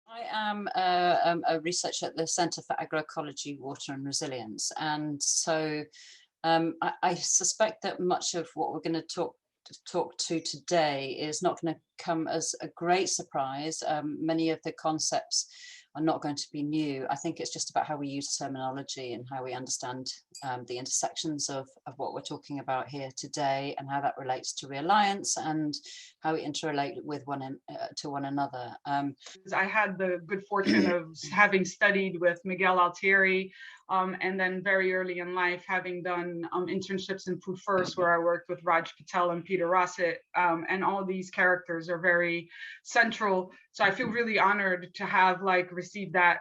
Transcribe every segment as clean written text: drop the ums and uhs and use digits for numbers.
I am a researcher at the Centre for Agroecology, Water and Resilience. And so I suspect that much of what we're going to talk to today is not going to come as a great surprise. Many of the concepts are not going to be new. I think it's just about how we use terminology and how we understand the intersections of what we're talking about here today, and how that relates to Realliance and how we interrelate with to one another. I had the good fortune of having studied with Miguel Altieri, and then very early in life having done internships in Food First, where I worked with Raj Patel and Peter Rossett, and all these characters are very central. So I feel really honored to have received that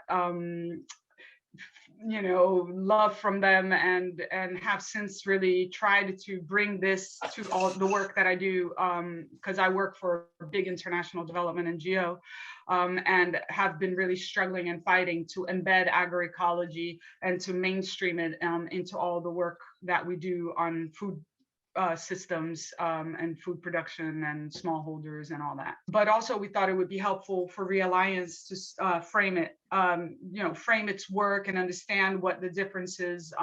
love from them, and have since really tried to bring this to all the work that I do, because I work for a big international development NGO, and have been really struggling and fighting to embed agroecology and to mainstream it into all the work that we do on food systems and food production and smallholders and all that. But also we thought it would be helpful for Realliance to frame it, frame its work and understand what the differences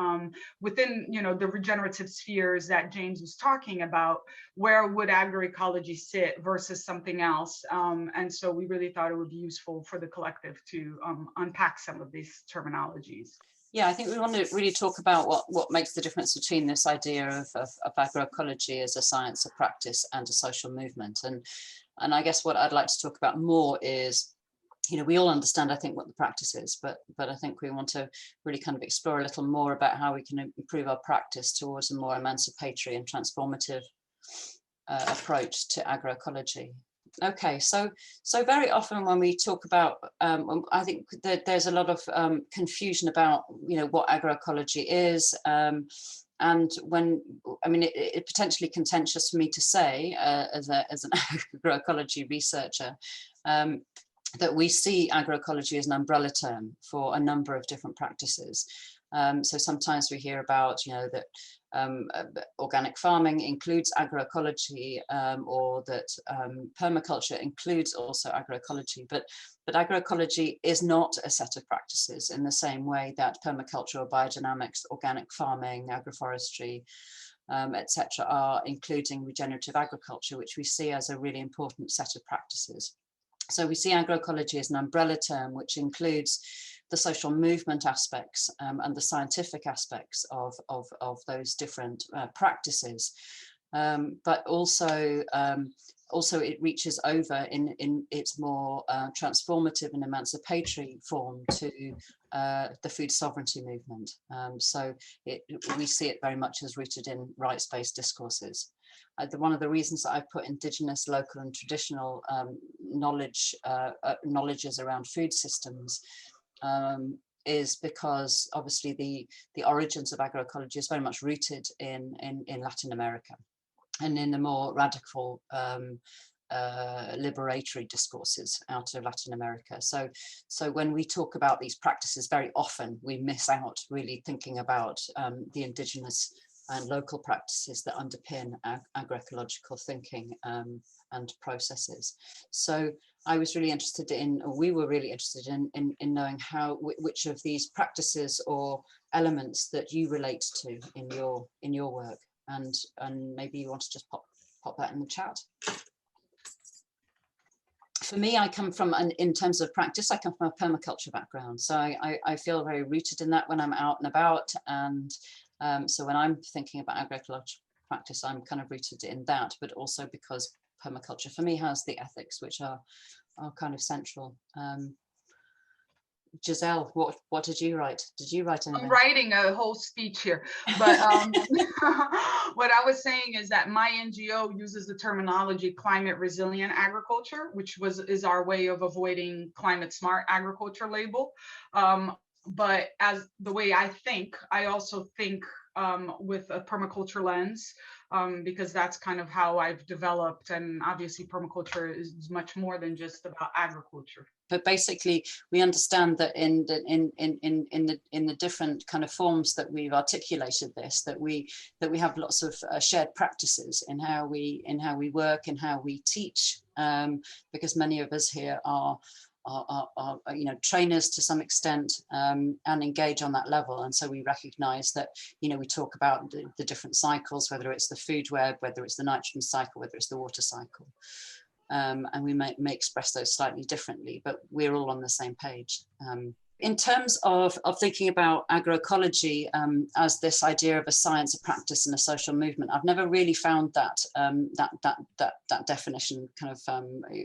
within, the regenerative spheres that James was talking about. Where would agroecology sit versus something else? And so we really thought it would be useful for the collective to unpack some of these terminologies. Yeah, I think we want to really talk about what makes the difference between this idea of agroecology as a science, a practice, and a social movement. And I guess what I'd like to talk about more is, we all understand, I think, what the practice is, but I think we want to really kind of explore a little more about how we can improve our practice towards a more emancipatory and transformative approach to agroecology. Okay, so very often when we talk about, I think that there's a lot of confusion about, what agroecology is, and it's potentially contentious for me to say as an agroecology researcher, that we see agroecology as an umbrella term for a number of different practices. So sometimes we hear about, that organic farming includes agroecology, or that permaculture includes also agroecology, but agroecology is not a set of practices in the same way that permaculture or biodynamics, organic farming, agroforestry, etc. are, including regenerative agriculture, which we see as a really important set of practices. So we see agroecology as an umbrella term, which includes the social movement aspects and the scientific aspects of those different practices, but also it reaches over in its more transformative and emancipatory form to the food sovereignty movement. So we see it very much as rooted in rights-based discourses. One of the reasons that I put indigenous, local and traditional knowledges around food systems is because obviously the origins of agroecology is very much rooted in Latin America and in the more radical liberatory discourses out of Latin America. So when we talk about these practices, very often we miss out really thinking about the indigenous and local practices that underpin agroecological thinking and processes. So I was really interested in, or we were really interested in knowing which of these practices or elements that you relate to in your work, and maybe you want to just pop that in the chat. For me, I come from, in terms of practice, I come from a permaculture background, so I feel very rooted in that when I'm out and about, and so when I'm thinking about agroecological practice, I'm kind of rooted in that, but also because permaculture for me has the ethics which are kind of central. Gisele, what did you write? Did you write anything? I'm writing a whole speech here, but what I was saying is that my NGO uses the terminology climate resilient agriculture, which is our way of avoiding climate smart agriculture label. But as the way I think, I also think with a permaculture lens, because that's kind of how I've developed. And obviously permaculture is much more than just about agriculture. But basically, we understand that in the different kind of forms that we've articulated this, that we have lots of shared practices in how we work and how we teach, because many of us here are trainers to some extent, and engage on that level. And so we recognize that, we talk about the different cycles, whether it's the food web, whether it's the nitrogen cycle, whether it's the water cycle. And we may express those slightly differently, but we're all on the same page. In terms of thinking about agroecology as this idea of a science, a practice, and a social movement, I've never really found that that definition kind of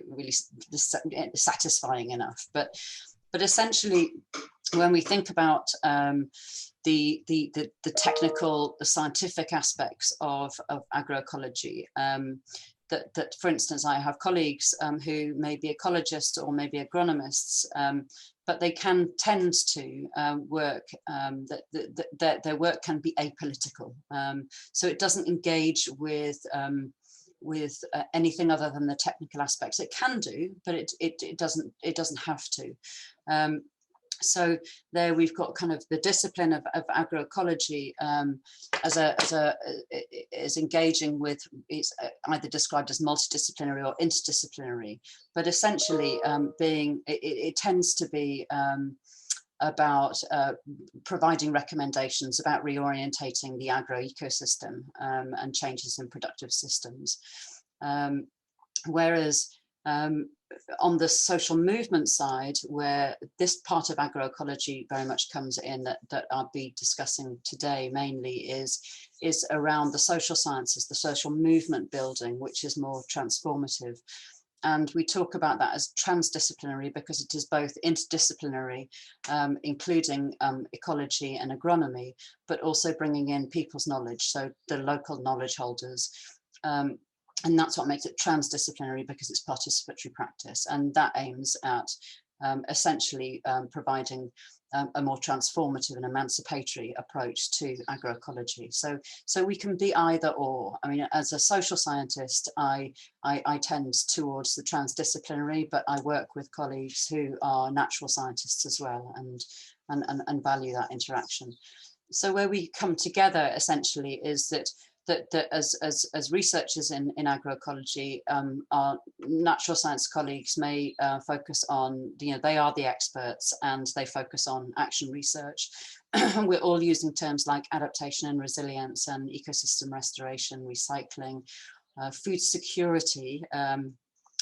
really satisfying enough. But essentially, when we think about the technical, the scientific aspects of agroecology, that, for instance, I have colleagues who may be ecologists or maybe agronomists, but they can tend to work, that their work can be apolitical. So it doesn't engage with anything other than the technical aspects. It can do, but it doesn't have to. So there we've got kind of the discipline of agroecology is engaging with, it's either described as multidisciplinary or interdisciplinary, but essentially it tends to be about providing recommendations about reorientating the agroecosystem and changes in productive systems. Whereas on the social movement side, where this part of agroecology very much comes in, that I'll be discussing today mainly, is around the social sciences, the social movement building, which is more transformative. And we talk about that as transdisciplinary because it is both interdisciplinary, including ecology and agronomy, but also bringing in people's knowledge, so the local knowledge holders. And that's what makes it transdisciplinary, because it's participatory practice. And that aims at essentially providing a more transformative and emancipatory approach to agroecology. So we can be either or. I mean, as a social scientist, I tend towards the transdisciplinary, but I work with colleagues who are natural scientists as well, and value that interaction. So where we come together essentially is that as researchers in agroecology, our natural science colleagues may focus on, they are the experts and they focus on action research. We're all using terms like adaptation and resilience and ecosystem restoration, recycling, food security. And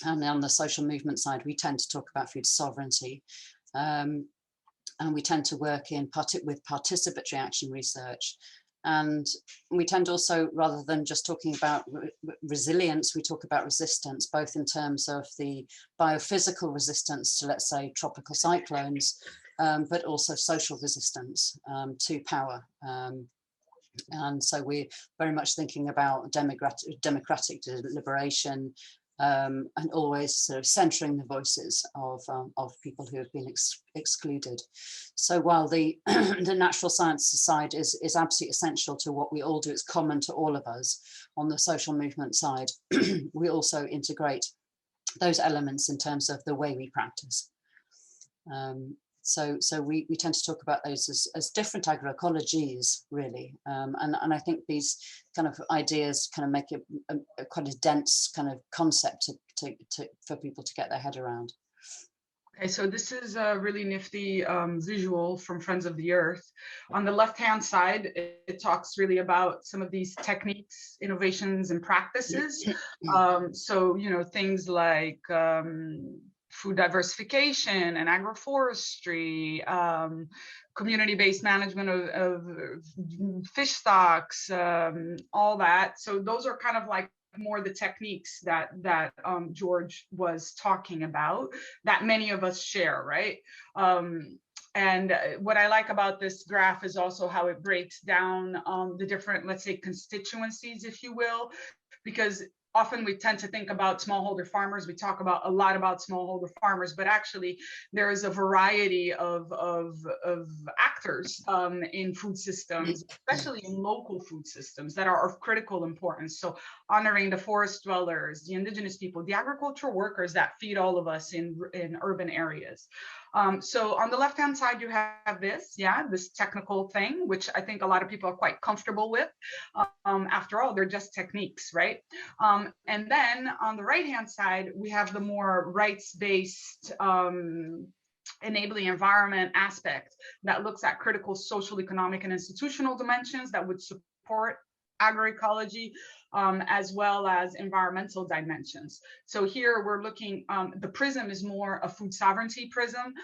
on the social movement side, we tend to talk about food sovereignty. And we tend to work with participatory action research. And we tend also, rather than just talking about resilience, we talk about resistance, both in terms of the biophysical resistance to, let's say, tropical cyclones, but also social resistance to power. And so we're very much thinking about democratic liberation, and always sort of centering the voices of people who have been excluded. So while the the natural sciences side is absolutely essential to what we all do, it's common to all of us. On the social movement side, we also integrate those elements in terms of the way we practice. So we tend to talk about those as different agroecologies, really. And I think these kind of ideas kind of make it a quite a dense kind of concept for people to get their head around. Okay, so this is a really nifty visual from Friends of the Earth. On the left-hand side, it talks really about some of these techniques, innovations, and practices. So, things like food diversification and agroforestry, community-based management of fish stocks, all that. So those are kind of like more the techniques that George was talking about, that many of us share, right? And what I like about this graph is also how it breaks down the different, let's say, constituencies, if you will, because often we tend to think about smallholder farmers. We talk a lot about smallholder farmers, but actually there is a variety of actors in food systems, especially in local food systems, that are of critical importance. So honoring the forest dwellers, the indigenous people, the agricultural workers that feed all of us in urban areas. So on the left-hand side, you have this, this technical thing, which I think a lot of people are quite comfortable with. After all, they're just techniques, right? And then on the right-hand side, we have the more rights-based enabling environment aspect that looks at critical social, economic, and institutional dimensions that would support agroecology, as well as environmental dimensions. So here we're looking, the prism is more a food sovereignty prism.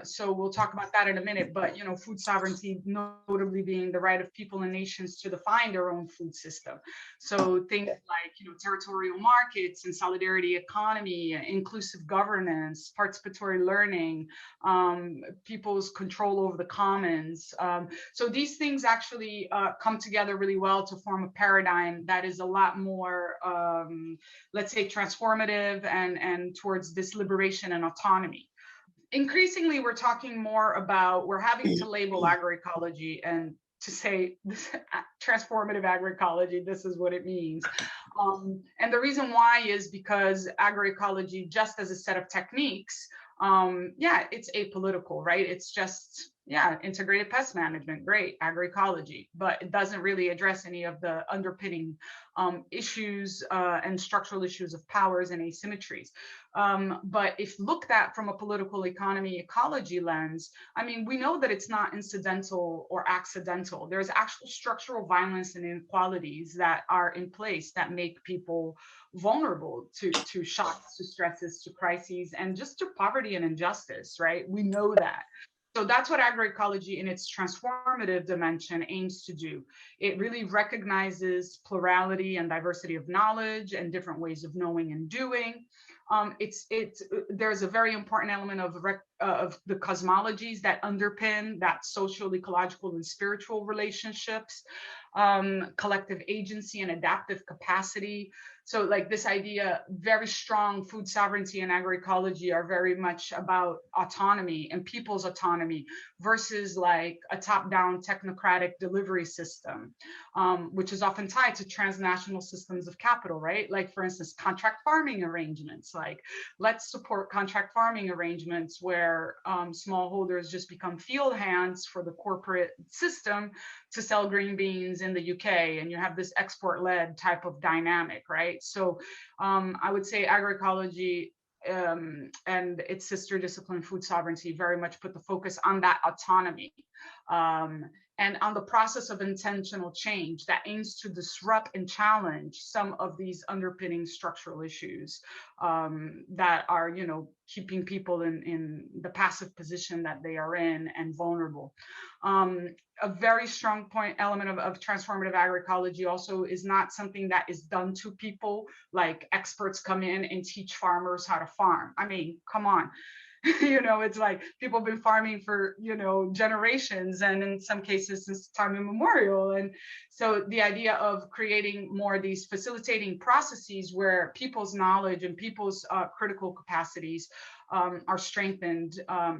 So we'll talk about that in a minute, but food sovereignty notably being the right of people and nations to define their own food system. So things like territorial markets and solidarity economy, inclusive governance, participatory learning, people's control over the commons. So these things actually come together really well to form a paradigm that is a lot more, let's say, transformative and towards this liberation and autonomy. Increasingly, we're talking more about, we're having to label agroecology and to say this, transformative agroecology, this is what it means. And the reason why is because agroecology, just as a set of techniques, it's apolitical, right? It's just, integrated pest management, great, agroecology, but it doesn't really address any of the underpinning issues and structural issues of powers and asymmetries. But if looked at from a political economy ecology lens, I mean, we know that it's not incidental or accidental. There's actual structural violence and inequalities that are in place that make people vulnerable to shocks, to stresses, to crises, and just to poverty and injustice, right? We know that. So that's what agroecology in its transformative dimension aims to do. It really recognizes plurality and diversity of knowledge and different ways of knowing and doing. There's a very important element of the cosmologies that underpin that social, ecological, and spiritual relationships, collective agency and adaptive capacity. So like this idea, very strong food sovereignty and agroecology are very much about autonomy and people's autonomy versus like a top-down technocratic delivery system, which is often tied to transnational systems of capital, right? Like for instance, contract farming arrangements, like let's support contract farming arrangements where smallholders just become field hands for the corporate system to sell green beans in the UK, and you have this export-led type of dynamic, right? So I would say agroecology and its sister discipline, food sovereignty, very much put the focus on that autonomy and on the process of intentional change that aims to disrupt and challenge some of these underpinning structural issues that are, keeping people in the passive position that they are in and vulnerable. A very strong element of transformative agroecology also is not something that is done to people, like experts come in and teach farmers how to farm. I mean, come on. It's like people have been farming for, generations, and in some cases since time immemorial. And so the idea of creating more of these facilitating processes where people's knowledge and people's critical capacities are strengthened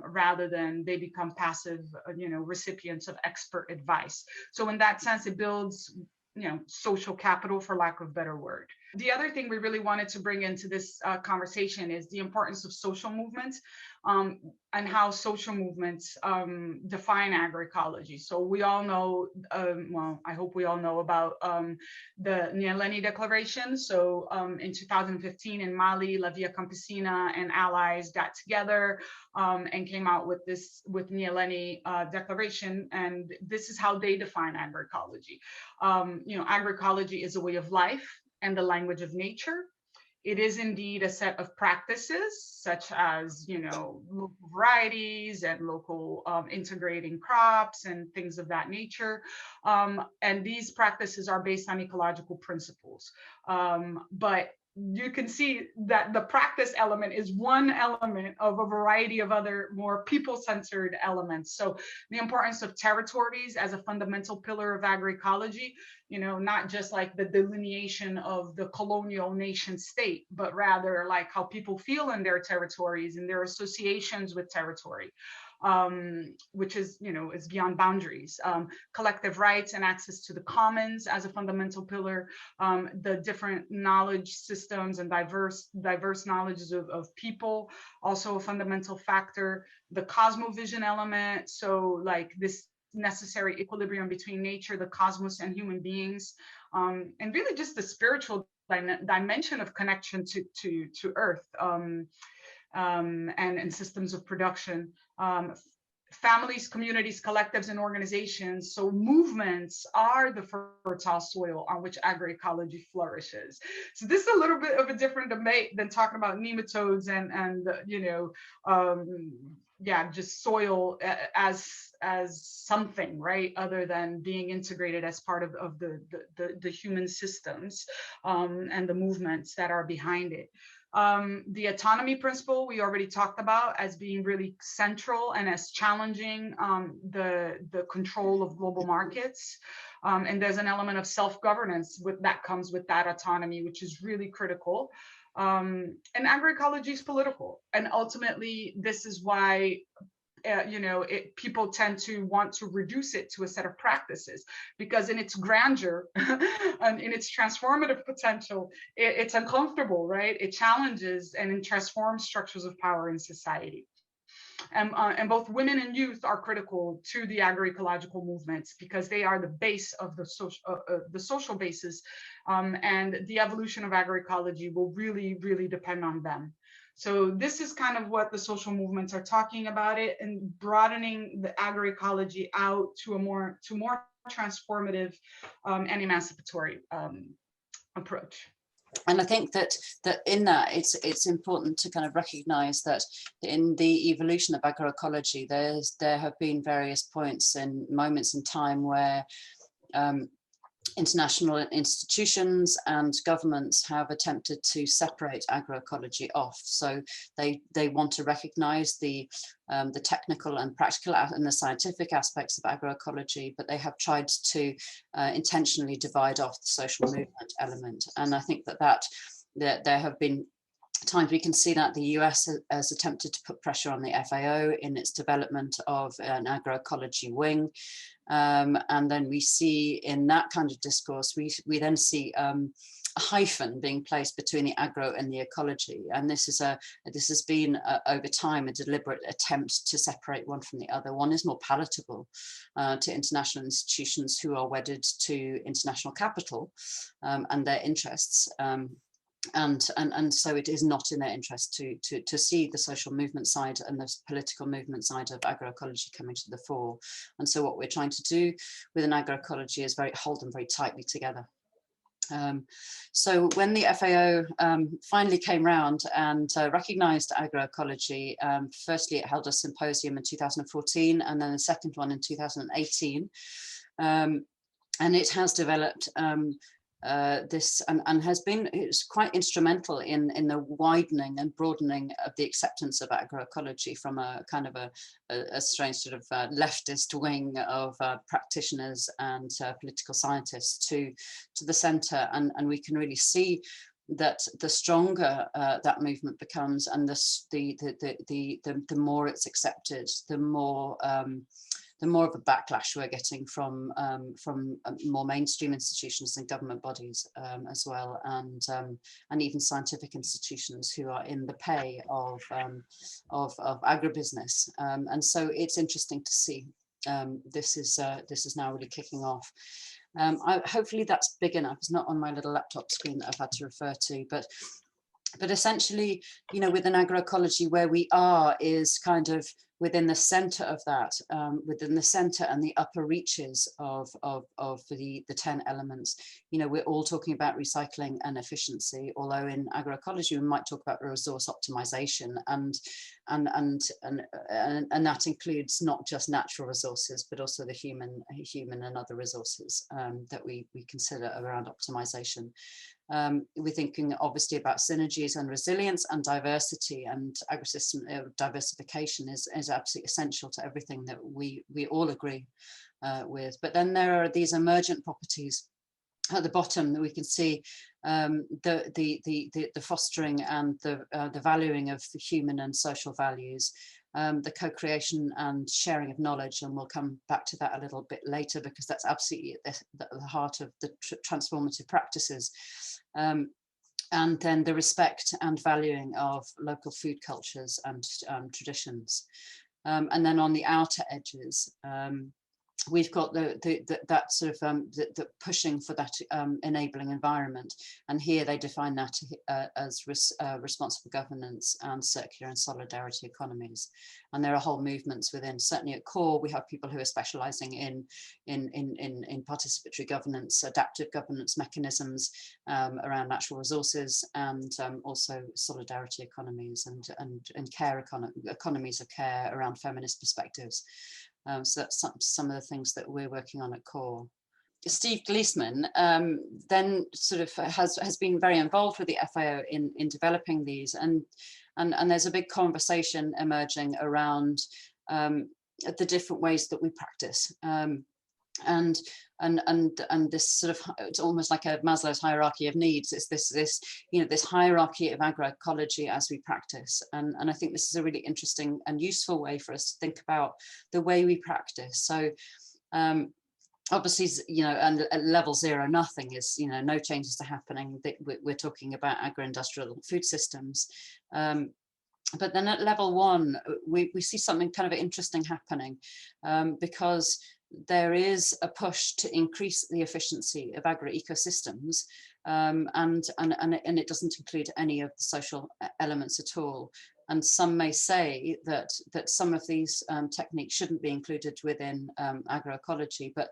rather than they become passive, recipients of expert advice. So in that sense, it builds social capital, for lack of a better word. The other thing we really wanted to bring into this conversation is the importance of social movements and how social movements define agroecology. So we all know, well, I hope we all know about the Neolini Declaration. So in 2015 in Mali, La Via Campesina and allies got together and came out with Neolini Declaration. And this is how they define agroecology. Agroecology is a way of life and the language of nature. It is indeed a set of practices such as, local varieties and local integrating crops and things of that nature. And these practices are based on ecological principles. But you can see that the practice element is one element of a variety of other more people-centered elements. So the importance of territories as a fundamental pillar of agroecology, not just like the delineation of the colonial nation state, but rather like how people feel in their territories and their associations with territory. which is, is beyond boundaries. Collective rights and access to the commons as a fundamental pillar, the different knowledge systems and diverse knowledges of people, also a fundamental factor. The cosmovision element, so like this necessary equilibrium between nature, the cosmos, and human beings, and really just the spiritual dimension of connection to Earth, and systems of production. Families, communities, collectives, and organizations. So movements are the fertile soil on which agroecology flourishes. So this is a little bit of a different debate than talking about nematodes and just soil as something, right, other than being integrated as part of the human systems and the movements that are behind it. The autonomy principle we already talked about as being really central and as challenging the control of global markets. And there's an element of self-governance that comes with that autonomy, which is really critical. And agroecology is political. And ultimately, this is why people tend to want to reduce it to a set of practices, because in its grandeur and in its transformative potential, it's uncomfortable, right? It challenges and it transforms structures of power in society. And both women and youth are critical to the agroecological movements because they are the base of the social basis, and the evolution of agroecology will really, really depend on them. So this is kind of what the social movements are talking about it, and broadening the agroecology out to more transformative and emancipatory approach. And I think that in that it's important to kind of recognize that in the evolution of agroecology, there have been various points and moments in time where international institutions and governments have attempted to separate agroecology off. So they want to recognize the technical and practical and the scientific aspects of agroecology, but they have tried to intentionally divide off the social movement element. And I think that there have been times we can see that the US has attempted to put pressure on the FAO in its development of an agroecology wing. And then we see in that kind of discourse, we then see a hyphen being placed between the agro and the ecology. And this has been over time a deliberate attempt to separate one from the other. One is more palatable to international institutions who are wedded to international capital and their interests. And so it is not in their interest to see the social movement side and the political movement side of agroecology coming to the fore. And so what we're trying to do with an agroecology is hold them very tightly together. So when the FAO finally came round and recognized agroecology, firstly it held a symposium in 2014 and then a second one in 2018. And it has developed this and has been, it's quite instrumental in the widening and broadening of the acceptance of agroecology from a kind of a strange sort of leftist wing of practitioners and political scientists to the center, and we can really see that the stronger that movement becomes, and the more it's accepted, the more of a backlash we're getting from more mainstream institutions and government bodies as well, and even scientific institutions who are in the pay of agribusiness. And so it's interesting to see this is now really kicking off. Hopefully that's big enough. It's not on my little laptop screen that I've had to refer to, but essentially, within agroecology, where we are is kind of within the center of that, within the center and the upper reaches of the 10 elements. We're all talking about recycling and efficiency, although in agroecology we might talk about resource optimization, and that includes not just natural resources, but also the human and other resources that we consider around optimization. We're thinking obviously about synergies and resilience and diversity, and agrisystem diversification is absolutely essential to everything that we all agree with. But then there are these emergent properties at the bottom that we can see, the fostering and the valuing of the human and social values, the co-creation and sharing of knowledge, and we'll come back to that a little bit later because that's absolutely at the heart of the transformative practices. And then the respect and valuing of local food cultures and traditions. And then on the outer edges, we've got that sort of the pushing for that enabling environment, and here they define that as responsible governance and circular and solidarity economies. And there are whole movements within. Certainly at CORE, we have people who are specialising in participatory governance, adaptive governance mechanisms around natural resources, and also solidarity economies and care economies of care around feminist perspectives. So that's some of the things that we're working on at CORE. Steve Gleesman then sort of has been very involved with the FAO in developing these, and there's a big conversation emerging around the different ways that we practice. And this sort of, it's almost like a Maslow's hierarchy of needs. It's this hierarchy of agroecology as we practice, and I think this is a really interesting and useful way for us to think about the way we practice. So obviously, and at level 0, nothing is, no changes are happening. We're talking about agro-industrial food systems. But then at level 1, we see something kind of interesting happening because there is a push to increase the efficiency of agroecosystems, and it doesn't include any of the social elements at all. And some may say that some of these techniques shouldn't be included within agroecology, but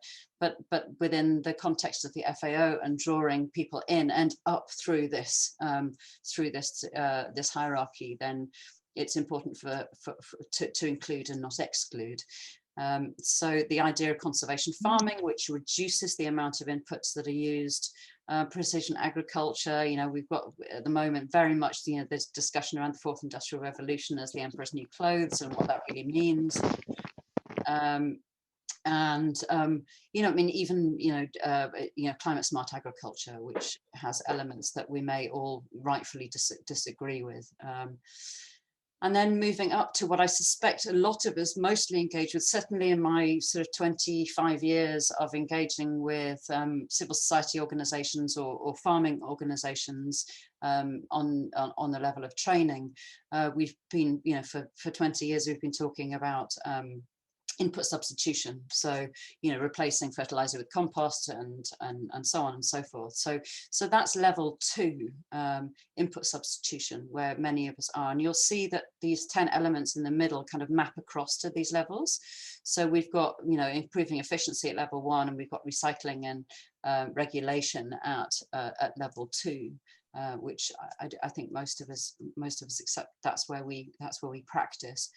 within the context of the FAO and drawing people in and up through this this hierarchy, then it's important to include and not exclude. So the idea of conservation farming, which reduces the amount of inputs that are used, precision agriculture, we've got at the moment very much, there's discussion around the 4th Industrial Revolution as the emperor's new clothes and what that really means. Even climate smart agriculture, which has elements that we may all rightfully disagree with. And then moving up to what I suspect a lot of us mostly engage with, certainly in my sort of 25 years of engaging with civil society organizations or farming organizations on the level of training. We've been, for 20 years, we've been talking about input substitution, so replacing fertilizer with compost and so on and so forth. So that's level 2, input substitution, where many of us are, and you'll see that these 10 elements in the middle kind of map across to these levels. So we've got improving efficiency at level 1, and we've got recycling and regulation at level 2. Which I think most of us accept that's where we practice.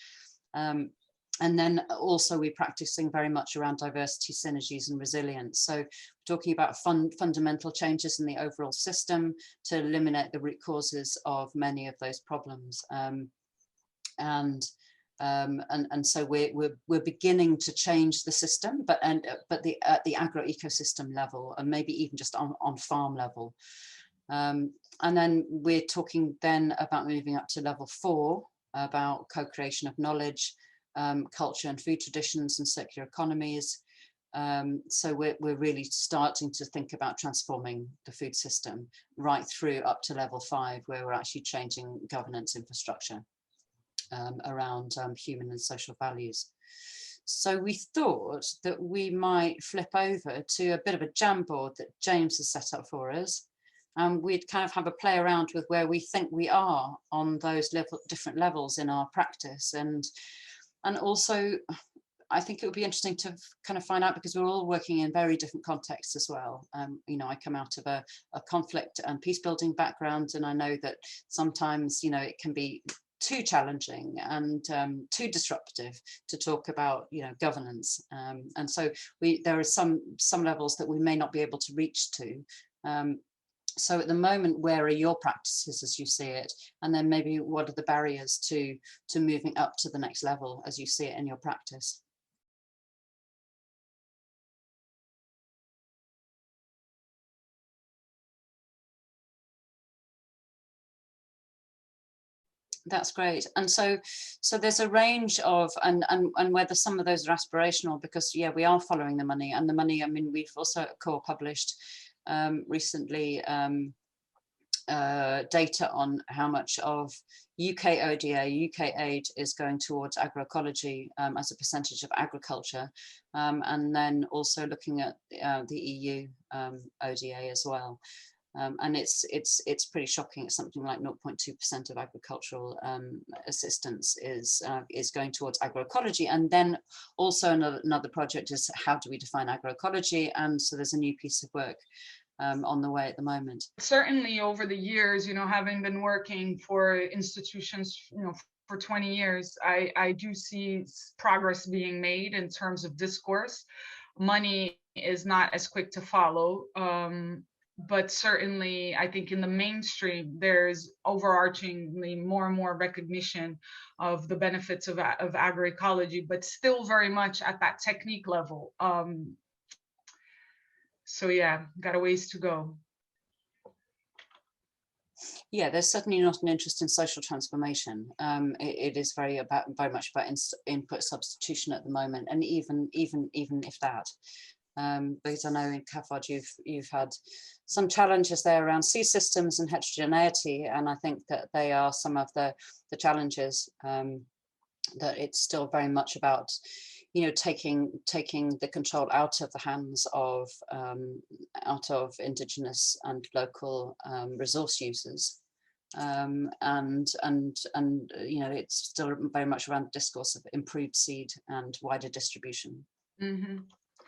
And then also we're practicing very much around diversity, synergies and resilience. So we're talking about fundamental changes in the overall system to eliminate the root causes of many of those problems. And so we're beginning to change the system, but at the agroecosystem level, and maybe even just on farm level. And then we're talking then about moving up to level 4, about co-creation of knowledge, culture and food traditions and circular economies. So we're really starting to think about transforming the food system right through up to level 5, where we're actually changing governance infrastructure around human and social values. So we thought that we might flip over to a bit of a Jamboard that James has set up for us. And we'd kind of have a play around with where we think we are on those different levels in our practice. And also, I think it would be interesting to kind of find out, because we're all working in very different contexts as well. I come out of a conflict and peace building background, and I know that sometimes, it can be too challenging and too disruptive to talk about, governance. And so there are some levels that we may not be able to reach to. So at the moment, where are your practices as you see it? And then maybe what are the barriers to moving up to the next level as you see it in your practice? That's great. And so there's a range of, and whether some of those are aspirational, because yeah, we are following the money, and the money, I mean, we've also published recently data on how much of UK ODA, UK aid is going towards agroecology as a percentage of agriculture, and then also looking at the EU ODA as well. And it's pretty shocking. It's something like 0.2% of agricultural assistance is going towards agroecology. And then also another project is, how do we define agroecology? And so there's a new piece of work on the way at the moment. Certainly over the years, having been working for institutions, for 20 years, I do see progress being made in terms of discourse. Money is not as quick to follow. But certainly, I think in the mainstream, there's overarchingly more and more recognition of the benefits of agroecology, but still very much at that technique level. So yeah, got a ways to go. Yeah, there's certainly not an interest in social transformation. It is very much about input substitution at the moment, and even if that. Because I know in CAFOD you've had some challenges there around C systems and heterogeneity, and I think that they are some of the challenges, that it's still very much about taking the control out of the hands of indigenous and local resource users, and it's still very much around the discourse of improved seed and wider distribution. Mm-hmm.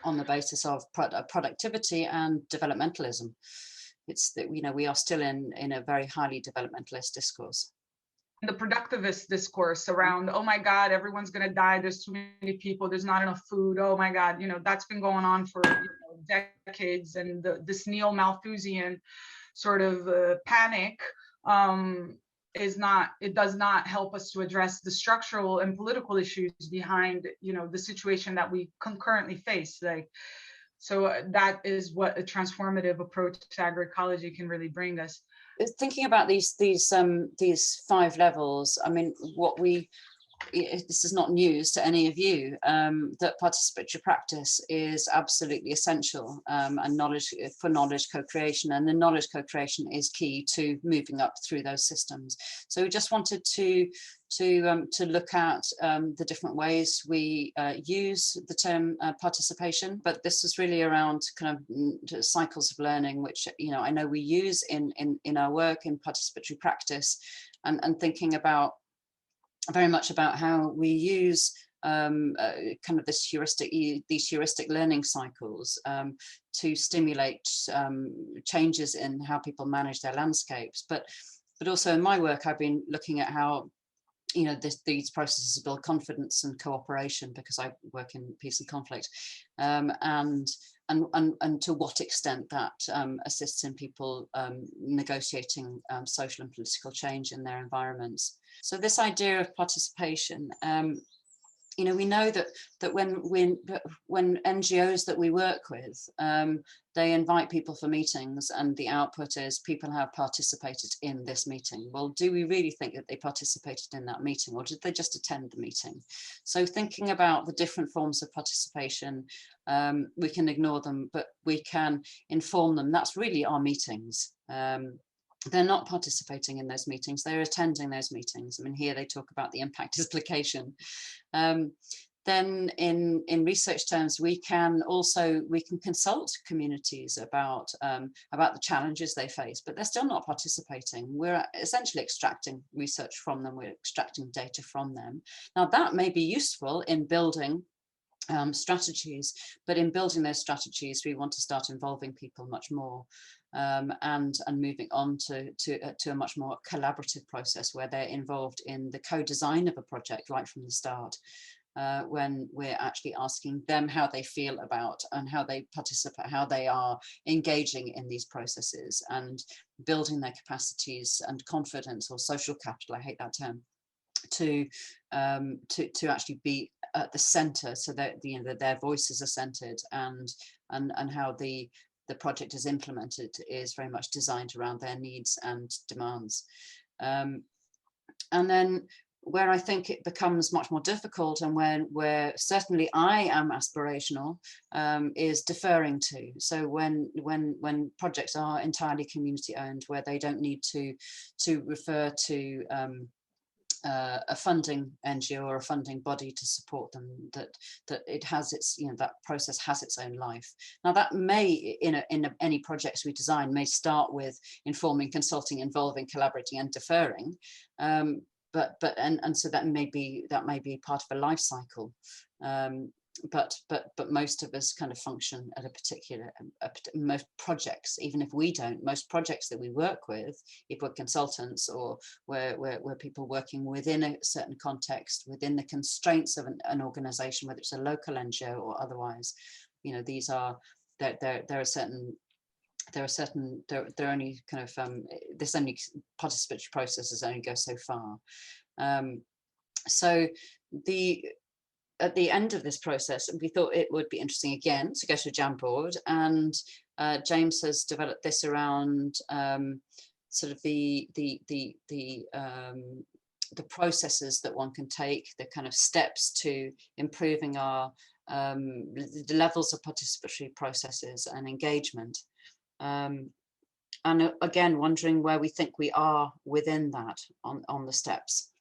On the basis of productivity and developmentalism. It's that we are still in a very highly developmentalist discourse. The productivist discourse around, oh my God, everyone's going to die. There's too many people. There's not enough food. Oh my God, that's been going on for decades. And this neo-Malthusian sort of panic it does not help us to address the structural and political issues behind the situation that we concurrently face. So that is what a transformative approach to agroecology can really bring us. Thinking about these 5 levels, I mean, this is not news to any of you, that participatory practice is absolutely essential, and knowledge co-creation, and the knowledge co-creation is key to moving up through those systems. So we just wanted to look at the different ways we use the term participation, but this is really around kind of cycles of learning, which I know we use in our work in participatory practice, and thinking about very much about how we use kind of these heuristic learning cycles to stimulate changes in how people manage their landscapes. But also in my work, I've been looking at how these processes build confidence and cooperation, because I work in peace and conflict, and to what extent that assists in people negotiating social and political change in their environments. So this idea of participation, we know that when NGOs that we work with, they invite people for meetings, and the output is people have participated in this meeting. Well, do we really think that they participated in that meeting, or did they just attend the meeting? So thinking about the different forms of participation, we can ignore them, but we can inform them. That's really our meetings. They're not participating in those meetings, they're attending those meetings. I mean, here they talk about the impact implication. Then in research terms, we can consult communities about the challenges they face, but they're still not participating. We're essentially extracting research from them, we're extracting data from them. Now that may be useful in building strategies, but in building those strategies, we want to start involving people much more, and moving on to a much more collaborative process where they're involved in the co-design of a project right from the start, when we're actually asking them how they feel about and how they participate, how they are engaging in these processes, and building their capacities and confidence, or social capital, I hate that term, to actually be at the center, so that their voices are centered, and how the project is implemented is very much designed around their needs and demands. And then where I think it becomes much more difficult, and where certainly I am aspirational, is deferring to. So when projects are entirely community owned, where they don't need to refer to a funding NGO or a funding body to support them, that it has its, that process has its own life. Now that may, in any projects we design, may start with informing, consulting, involving, collaborating, and deferring, but so that may be part of a life cycle. But most of us kind of function at a particular, most projects, even if we don't, most projects that we work with, if we're consultants or we're people working within a certain context, within the constraints of an organization, whether it's a local NGO or otherwise, these are, there are certain, they're only kind of, this only participatory processes only go so far. So at the end of this process, we thought it would be interesting again to go to a Jamboard, and James has developed this around sort of the processes that one can take, the kind of steps to improving our the levels of participatory processes and engagement. And again, wondering where we think we are within that on the steps.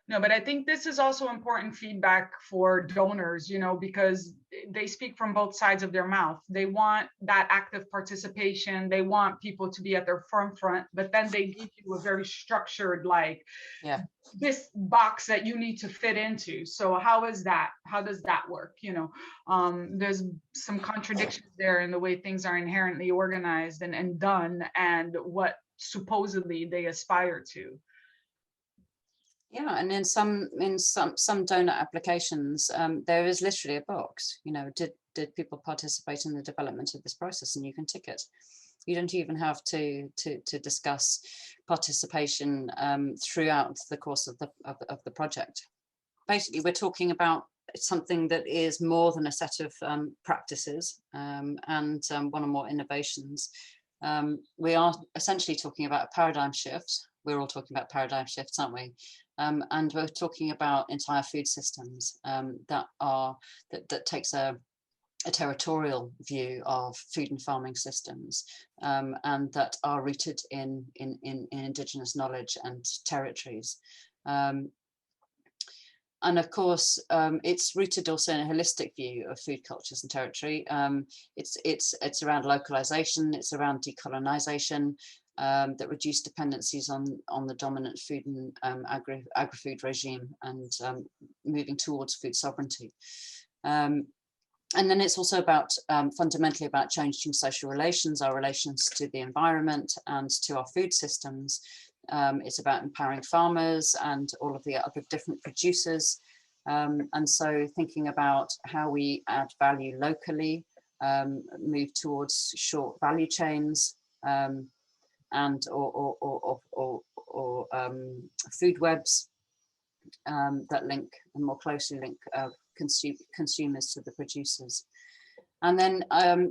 No, but I think this is also important feedback for donors, because they speak from both sides of their mouth. They want that active participation. They want people to be at their front, but then they give you a very structured, this box that you need to fit into. So how is that? How does that work? There's some contradictions there in the way things are inherently organized and done, and what supposedly they aspire to. Yeah, and in some donor applications, there is literally a box. Did people participate in the development of this process, and you can tick it. You don't even have to discuss participation throughout the course of the project. Basically, we're talking about something that is more than a set of practices and one or more innovations. We are essentially talking about a paradigm shift. We're all talking about paradigm shifts, aren't we? And we're talking about entire food systems that takes a territorial view of food and farming systems, and that are rooted in indigenous knowledge and territories. And of course, it's rooted also in a holistic view of food cultures and territory. It's around localization, it's around decolonization, that reduce dependencies on the dominant food and agri-food regime, and moving towards food sovereignty. And then it's also about fundamentally about changing social relations, our relations to the environment and to our food systems. It's about empowering farmers and all of the other different producers. And so thinking about how we add value locally, move towards short value chains, and food webs that link and more closely link consumers to the producers. And then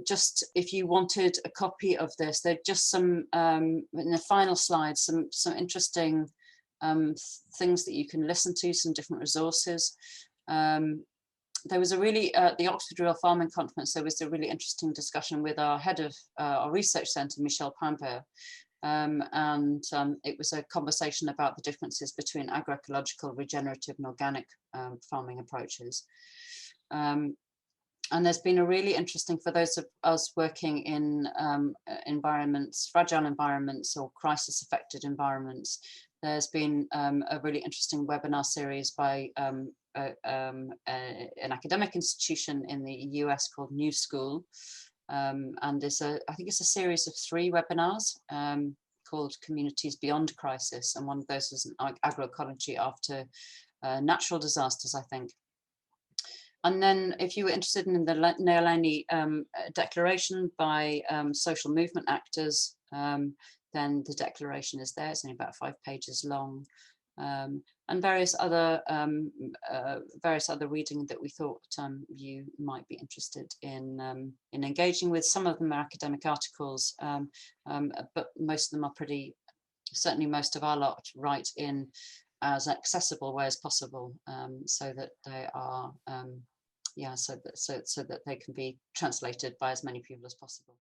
just if you wanted a copy of this, there are just some in the final slides, some interesting things that you can listen to, some different resources. There was a really, the Oxford Real Farming Conference, there was a really interesting discussion with our head of our research centre, Michel Pimbert, and it was a conversation about the differences between agroecological, regenerative and organic farming approaches. And there's been a really interesting, for those of us working in environments, fragile environments or crisis affected environments, there's been a really interesting webinar series by an academic institution in the US called New School. And there's I think it's a series of 3 webinars called Communities Beyond Crisis. And one of those is agroecology after natural disasters, I think. And then if you were interested in the Neolini Declaration by social movement actors, then the declaration is there. It's only about 5 pages long. and various other reading that we thought you might be interested in engaging with. Some of them are academic articles, but most of them are certainly most of our lot write in as accessible way as possible, so that they are so that they can be translated by as many people as possible.